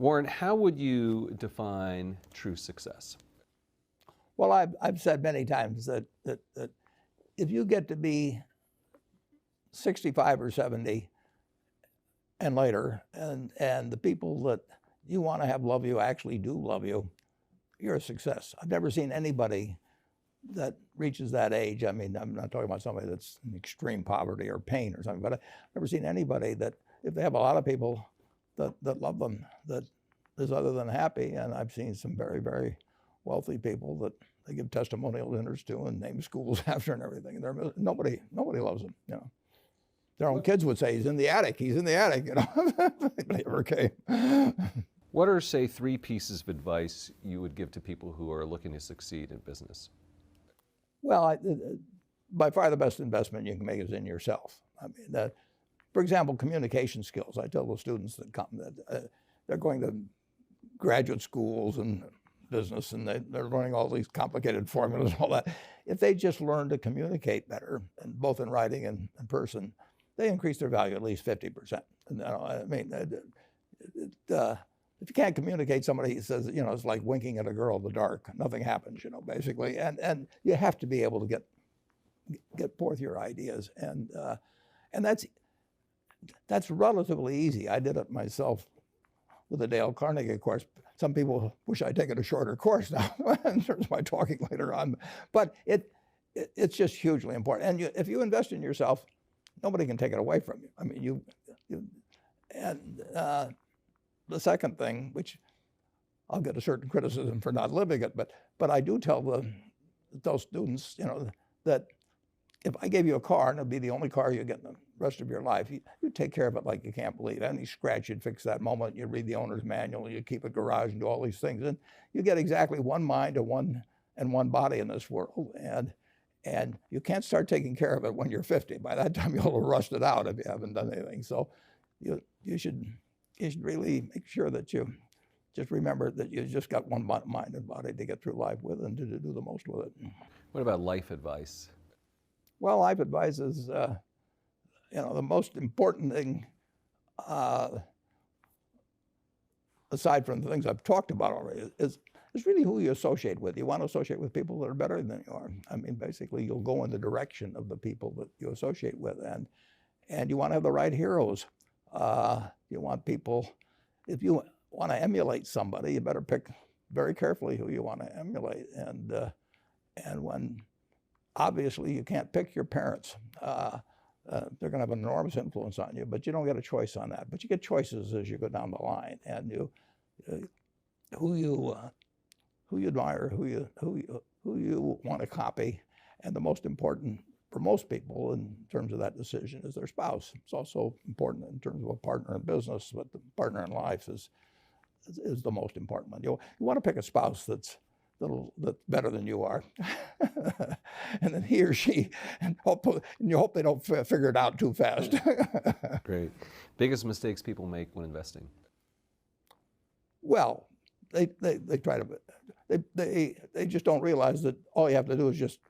Warren, how would you define true success? Well, I've said many times that if you get to be 65 or 70 and later, and the people that you want to have love you actually do love you, you're a success. I've never seen anybody that reaches that age. I mean, I'm not talking about somebody that's in extreme poverty or pain or something, but I've never seen anybody that, if they have a lot of people that love them, that is other than happy. And I've seen some very, very wealthy people that they give testimonial dinners to and name schools after and everything. And nobody loves them, you know. Their own kids would say, he's in the attic, you know. Nobody ever came. What are, say, 3 pieces of advice you would give to people who are looking to succeed in business? Well, by far the best investment you can make is in yourself. I mean, for example, communication skills. I tell the students that come that they're going to graduate schools and business, and they're learning all these complicated formulas and all that. If they just learn to communicate better, and both in writing and in person, they increase their value at least 50%. And, I mean, if you can't communicate, somebody says, you know, it's like winking at a girl in the dark. Nothing happens, you know, basically. And you have to be able to get forth your ideas, and that's relatively easy. I did it myself with the Dale Carnegie course. Some people wish I'd taken a shorter course now in terms of my talking later on, but it's just hugely important. And if you invest in yourself, nobody can take it away from you. I mean, the second thing, which I'll get a certain criticism for not living it, but I do tell those students, you know, that if I gave you a car and it'd be the only car you get in the rest of your life, you take care of it like you can't believe. Any scratch, you'd fix that moment. You read the owner's manual, you keep a garage and do all these things. And you get exactly one mind and one body in this world. And you can't start taking care of it when you're 50. By that time, you'll have rusted out if you haven't done anything. So you should really make sure that you just remember that you just got one mind and body to get through life with and to do the most with it. What about life advice? Well, life advice is, you know, the most important thing, aside from the things I've talked about already, is really who you associate with. You want to associate with people that are better than you are. I mean, basically, you'll go in the direction of the people that you associate with, and you want to have the right heroes. You want people, if you want to emulate somebody, you better pick very carefully who you want to emulate. And when obviously you can't pick your parents. They're going to have an enormous influence on you, but you don't get a choice on that. But you get choices as you go down the line, and who you admire, who you want to copy, and the most important for most people in terms of that decision is their spouse. It's also important in terms of a partner in business, but the partner in life is the most important one. You want to pick a spouse that's better than you are, and then he or she, and you hope they don't figure it out too fast. Great. Biggest mistakes people make when investing? Well, they try to, they just don't realize that all you have to do is just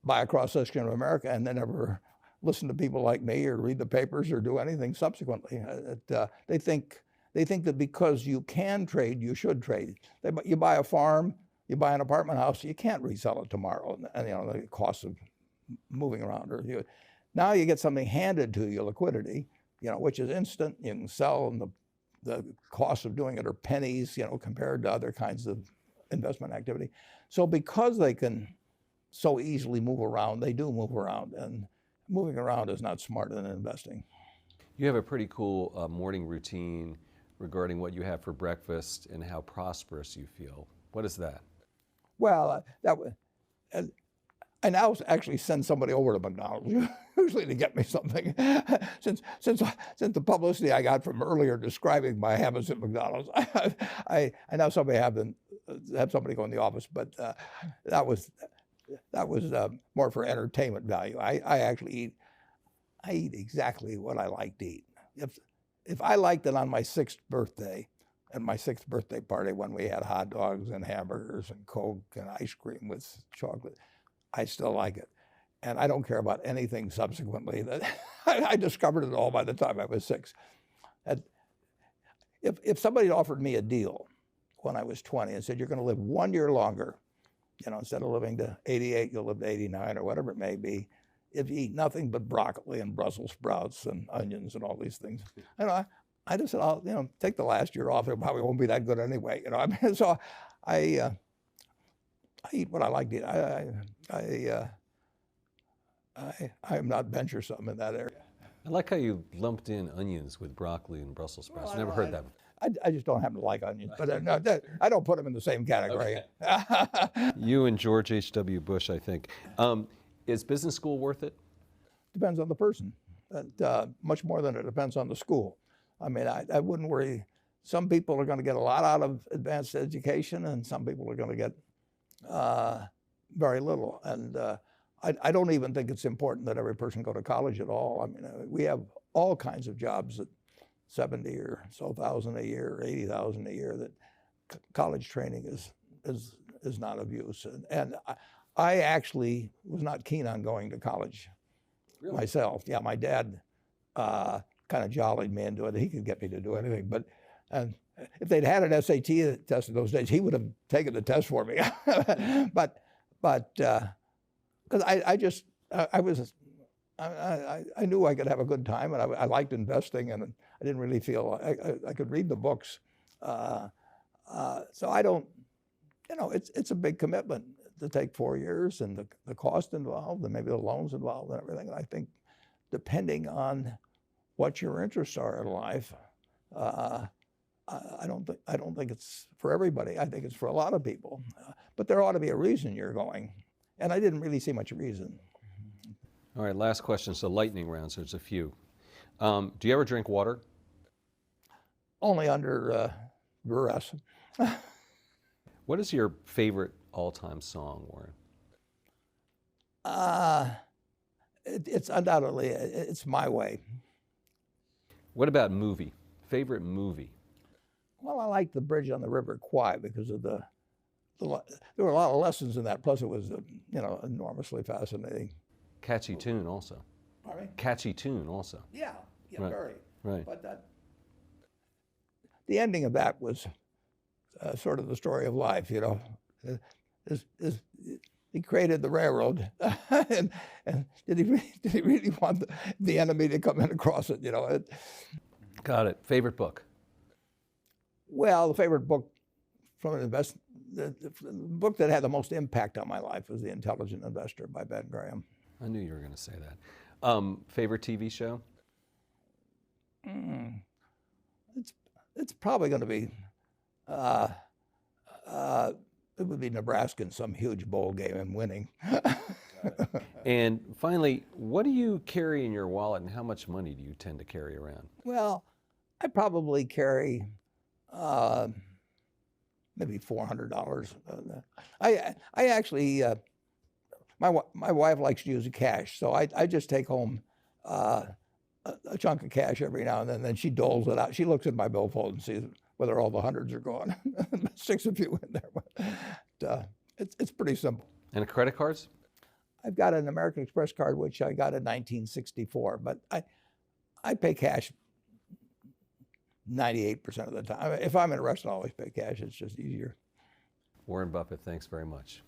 buy a cross-section of America and then never listen to people like me or read the papers or do anything subsequently. They think that because you can trade, you should trade. You buy a farm, you buy an apartment house, you can't resell it tomorrow, and you know the cost of moving around. Now you get something handed to you, liquidity, you know, which is instant. You can sell, and the cost of doing it are pennies, you know, compared to other kinds of investment activity. So because they can so easily move around, they do move around, and moving around is not smarter than investing. You have a pretty cool morning routine regarding what you have for breakfast and how prosperous you feel. What is that? Well, I now actually send somebody over to McDonald's usually to get me something. Since the publicity I got from earlier describing my habits at McDonald's, I now have somebody go in the office, but that was more for entertainment value. I actually eat exactly what I like to eat. If I liked it on my 6th birthday, at my 6th birthday party when we had hot dogs and hamburgers and Coke and ice cream with chocolate, I still like it. And I don't care about anything subsequently. I discovered it all by the time I was 6. if somebody offered me a deal when I was 20 and said, you're going to live 1 year longer, instead of living to 88, you'll live to 89 or whatever it may be, if you eat nothing but broccoli and Brussels sprouts and onions and all these things. I just said, I'll take the last year off. It probably won't be that good anyway. I mean, so I eat what I like to eat. I'm not venturesome in that area. I like how you lumped in onions with broccoli and Brussels sprouts. Never heard that before. I just don't happen to like onions, but no, I don't put them in the same category. Okay. You and George H.W. Bush, I think. Is business school worth it? Depends on the person, much more than it depends on the school. I mean, I wouldn't worry. Some people are going to get a lot out of advanced education, and some people are going to get very little. And I don't even think it's important that every person go to college at all. I mean, we have all kinds of jobs at 70 or so thousand a year, or 80,000 a year, that college training is not of use. And I actually was not keen on going to college myself. Yeah, my dad kind of jollied me into it. He could get me to do anything. But if they'd had an SAT test in those days, he would have taken the test for me. but because I knew I could have a good time, and I liked investing, and I didn't really feel I could read the books. So I don't, it's a big commitment to take 4 years, and the cost involved, and maybe the loans involved, and everything. And I think, depending on what your interests are in life, I don't think it's for everybody. I think it's for a lot of people, but there ought to be a reason you're going, and I didn't really see much reason. All right, last question. So lightning rounds. There's a few. Do you ever drink water? Only under duress. What is your favorite all-time song, Warren? It's undoubtedly, it's My Way. What about movie? Favorite movie? Well, I like The Bridge on the River Kwai because of there were a lot of lessons in that. Plus, it was enormously fascinating. Catchy tune also. Pardon me? Catchy tune also. Yeah, Right. very. Right. But the ending of that was sort of the story of life. He created the railroad, and did he really want the enemy to come in across it? Got it. Favorite book? Well, the favorite book from an the book that had the most impact on my life was The Intelligent Investor by Ben Graham. I knew you were going to say that. Favorite TV show? It's probably going to be it would be Nebraska in some huge bowl game and winning. And finally, what do you carry in your wallet, and how much money do you tend to carry around? Well, I probably carry maybe $400. I actually my wife likes to use cash, so I just take home a chunk of cash every now and then she doles it out. She looks at my billfold and sees whether all the hundreds are gone. Sticks a few in there. But it's pretty simple. And credit cards? I've got an American Express card, which I got in 1964, but I pay cash 98% of the time. If I'm in a restaurant, I always pay cash. It's just easier. Warren Buffett, thanks very much.